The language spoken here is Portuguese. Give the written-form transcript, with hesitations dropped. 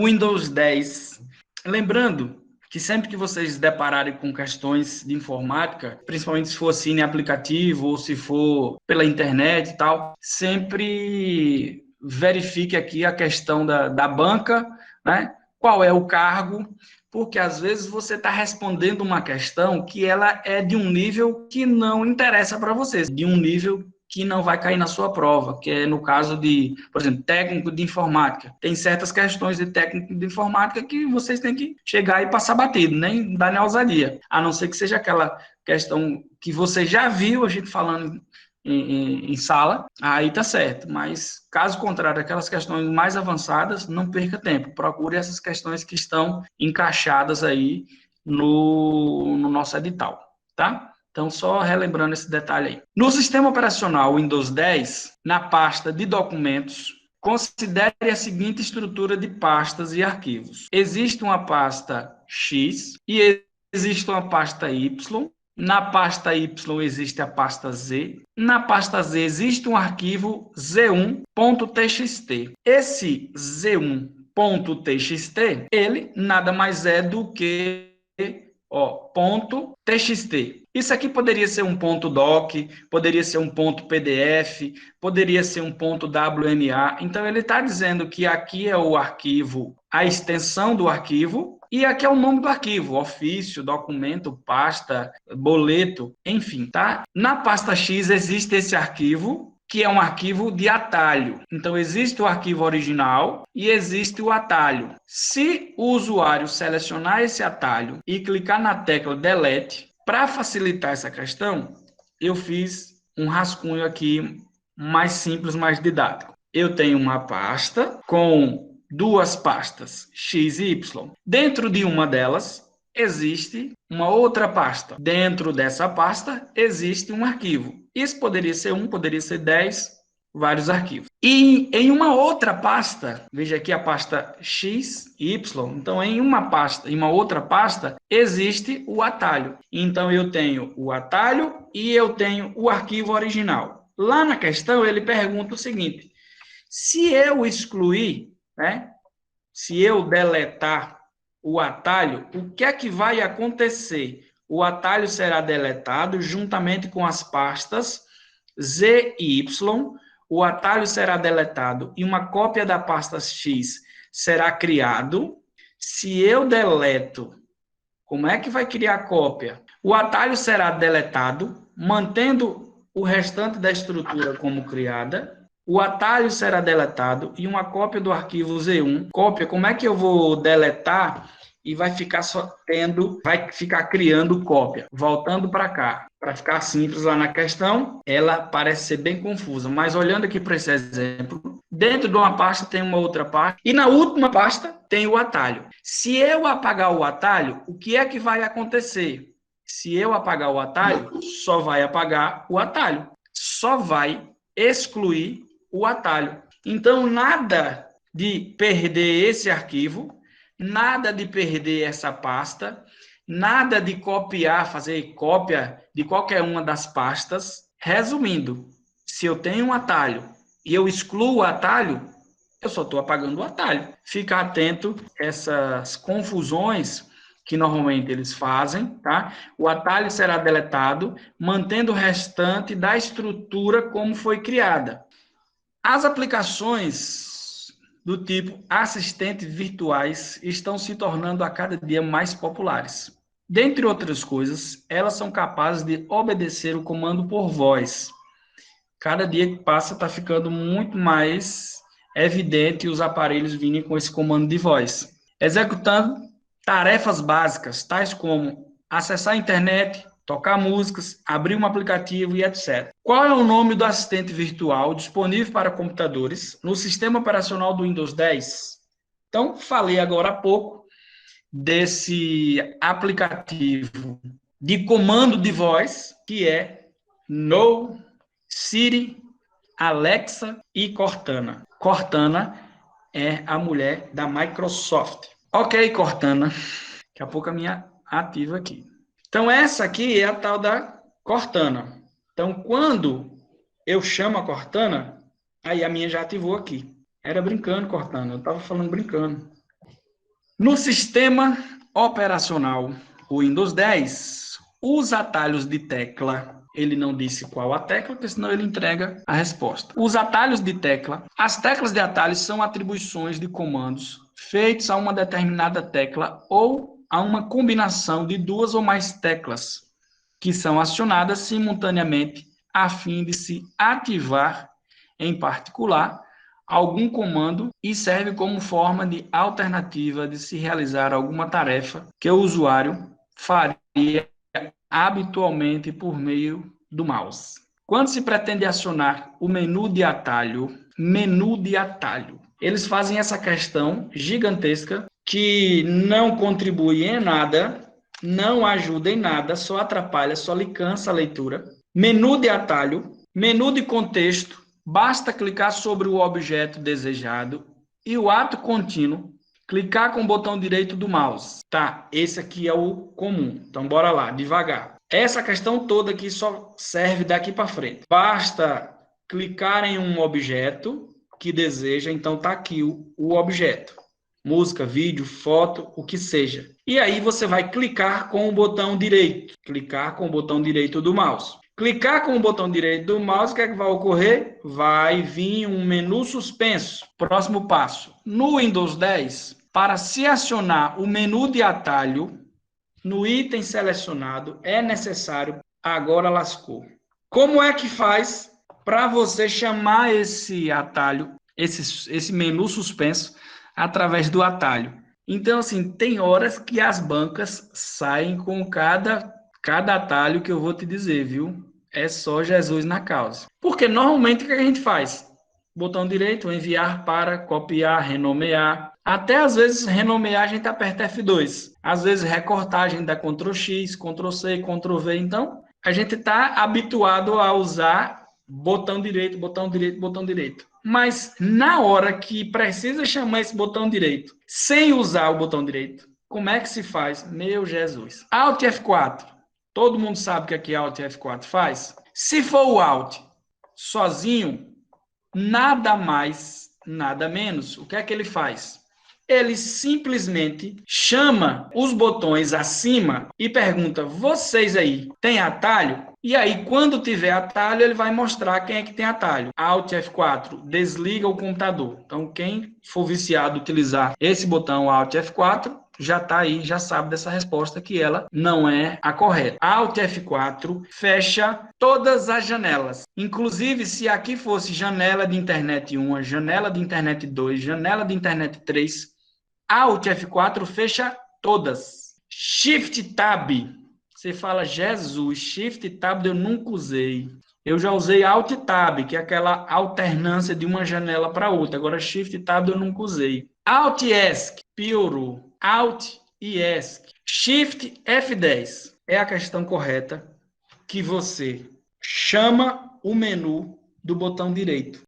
o Windows 10. Lembrando que sempre que vocês se depararem com questões de informática, principalmente se for assim em aplicativo ou se for pela internet e tal, sempre verifique aqui a questão da banca, né? Qual é o cargo, porque às vezes você está respondendo uma questão que ela é de um nível que não interessa para você, de um nível que não vai cair na sua prova, que é no caso de, por exemplo, técnico de informática. Tem certas questões de técnico de informática que vocês têm que chegar e passar batido, nem dar nem ousadia, a não ser que seja aquela questão que você já viu a gente falando em sala, aí tá certo, mas caso contrário, aquelas questões mais avançadas, não perca tempo, procure essas questões que estão encaixadas aí no nosso edital, tá? Então, só relembrando esse detalhe aí. No sistema operacional Windows 10, na pasta de documentos, considere a seguinte estrutura de pastas e arquivos. Existe uma pasta X e existe uma pasta Y. Na pasta Y existe a pasta Z. Na pasta Z existe um arquivo z1.txt. Esse z1.txt, ele nada mais é do que ponto .txt. Isso aqui poderia ser um ponto .doc, poderia ser um ponto .pdf, poderia ser um ponto .wma. Então, ele está dizendo que aqui é o arquivo, a extensão do arquivo, e aqui é o nome do arquivo, ofício, documento, pasta, boleto, enfim, tá? Na pasta X existe esse arquivo, que é um arquivo de atalho. Então, existe o arquivo original e existe o atalho. Se o usuário selecionar esse atalho e clicar na tecla Delete, para facilitar essa questão, eu fiz um rascunho aqui mais simples, mais didático. Eu tenho uma pasta com duas pastas, X e Y. Dentro de uma delas, existe uma outra pasta. Dentro dessa pasta, existe um arquivo. Isso poderia ser um, poderia ser 10, vários arquivos. E em uma outra pasta, veja aqui a pasta X e Y, então em uma outra pasta, existe o atalho. Então eu tenho o atalho e eu tenho o arquivo original. Lá na questão ele pergunta o seguinte: se eu excluir, né, se eu deletar o atalho, o que é que vai acontecer? O atalho será deletado juntamente com as pastas Z e Y. O atalho será deletado e uma cópia da pasta X será criado. Se eu deleto, como é que vai criar a cópia? O atalho será deletado, mantendo o restante da estrutura como criada. O atalho será deletado e uma cópia do arquivo Z1. Cópia, como é que eu vou deletar e vai ficar criando cópia? Voltando para cá, para ficar simples lá na questão, ela parece ser bem confusa, mas olhando aqui para esse exemplo, dentro de uma pasta tem uma outra pasta e na última pasta tem o atalho. Se eu apagar o atalho, o que é que vai acontecer? Se eu apagar o atalho, só vai apagar o atalho. Só vai excluir o atalho. Então, nada de perder esse arquivo, nada de perder essa pasta, nada de copiar, fazer cópia de qualquer uma das pastas. Resumindo, se eu tenho um atalho e eu excluo o atalho, eu só estou apagando o atalho. Fica atento a essas confusões que normalmente eles fazem, tá? O atalho será deletado, mantendo o restante da estrutura como foi criada. As aplicações do tipo assistentes virtuais estão se tornando a cada dia mais populares. Dentre outras coisas, elas são capazes de obedecer o comando por voz. Cada dia que passa está ficando muito mais evidente os aparelhos virem com esse comando de voz, executando tarefas básicas, tais como acessar a internet, tocar músicas, abrir um aplicativo e etc. Qual é o nome do assistente virtual disponível para computadores no sistema operacional do Windows 10? Então, falei agora há pouco desse aplicativo de comando de voz, que é No, Siri, Alexa e Cortana. Cortana é a mulher da Microsoft. Ok, Cortana. Daqui a pouco a minha ativa aqui. Então, essa aqui é a tal da Cortana. Então, quando eu chamo a Cortana, aí a minha já ativou aqui. Era brincando, Cortana. Eu estava falando brincando. No sistema operacional Windows 10, os atalhos de tecla, ele não disse qual a tecla, porque senão ele entrega a resposta. Os atalhos de tecla, as teclas de atalhos são atribuições de comandos feitos a uma determinada tecla ou a uma combinação de duas ou mais teclas que são acionadas simultaneamente a fim de se ativar, em particular, algum comando e serve como forma de alternativa de se realizar alguma tarefa que o usuário faria habitualmente por meio do mouse. Quando se pretende acionar o menu de atalho, eles fazem essa questão gigantesca que não contribui em nada, não ajuda em nada, só atrapalha, só lhe cansa a leitura. Menu de atalho, menu de contexto, basta clicar sobre o objeto desejado e o ato contínuo, clicar com o botão direito do mouse. Tá, esse aqui é o comum. Então, bora lá, devagar. Essa questão toda aqui só serve daqui para frente. Basta clicar em um objeto que deseja, então tá aqui o objeto. Música, vídeo, foto, o que seja. E aí você vai clicar com o botão direito. Clicar com o botão direito do mouse. Clicar com o botão direito do mouse, o que é que vai ocorrer? Vai vir um menu suspenso. Próximo passo. No Windows 10, para se acionar o menu de atalho, no item selecionado, é necessário, agora lascou. Como é que faz para você chamar esse atalho, esse menu suspenso, através do atalho? Então, assim, tem horas que as bancas saem com cada atalho que eu vou te dizer, viu? É só Jesus na causa. Porque normalmente o que a gente faz? Botão direito, enviar para, copiar, renomear. Até às vezes renomear a gente aperta F2. Às vezes recortar a gente dá Ctrl X, Ctrl C, Ctrl V. Então, a gente está habituado a usar botão direito, botão direito, botão direito. Mas na hora que precisa chamar esse botão direito sem usar o botão direito, como é que se faz? Meu Jesus. Alt F4. Todo mundo sabe o que aqui Alt F4 faz? Se for o Alt sozinho, nada mais, nada menos, o que é que ele faz? Ele simplesmente chama os botões acima e pergunta, vocês aí, tem atalho? E aí, quando tiver atalho, ele vai mostrar quem é que tem atalho. Alt F4, desliga o computador. Então, quem for viciado utilizar esse botão Alt F4, já está aí, já sabe dessa resposta que ela não é a correta. Alt F4 fecha todas as janelas. Inclusive, se aqui fosse janela de internet 1, janela de internet 2, janela de internet 3, Alt F4 fecha todas. Shift Tab. Você fala, Jesus, Shift Tab eu nunca usei. Eu já usei Alt Tab, que é aquela alternância de uma janela para outra. Agora, Shift Tab eu nunca usei. Alt ESC, piorou. Alt e ESC. Shift F10 é a questão correta que você chama o menu do botão direito.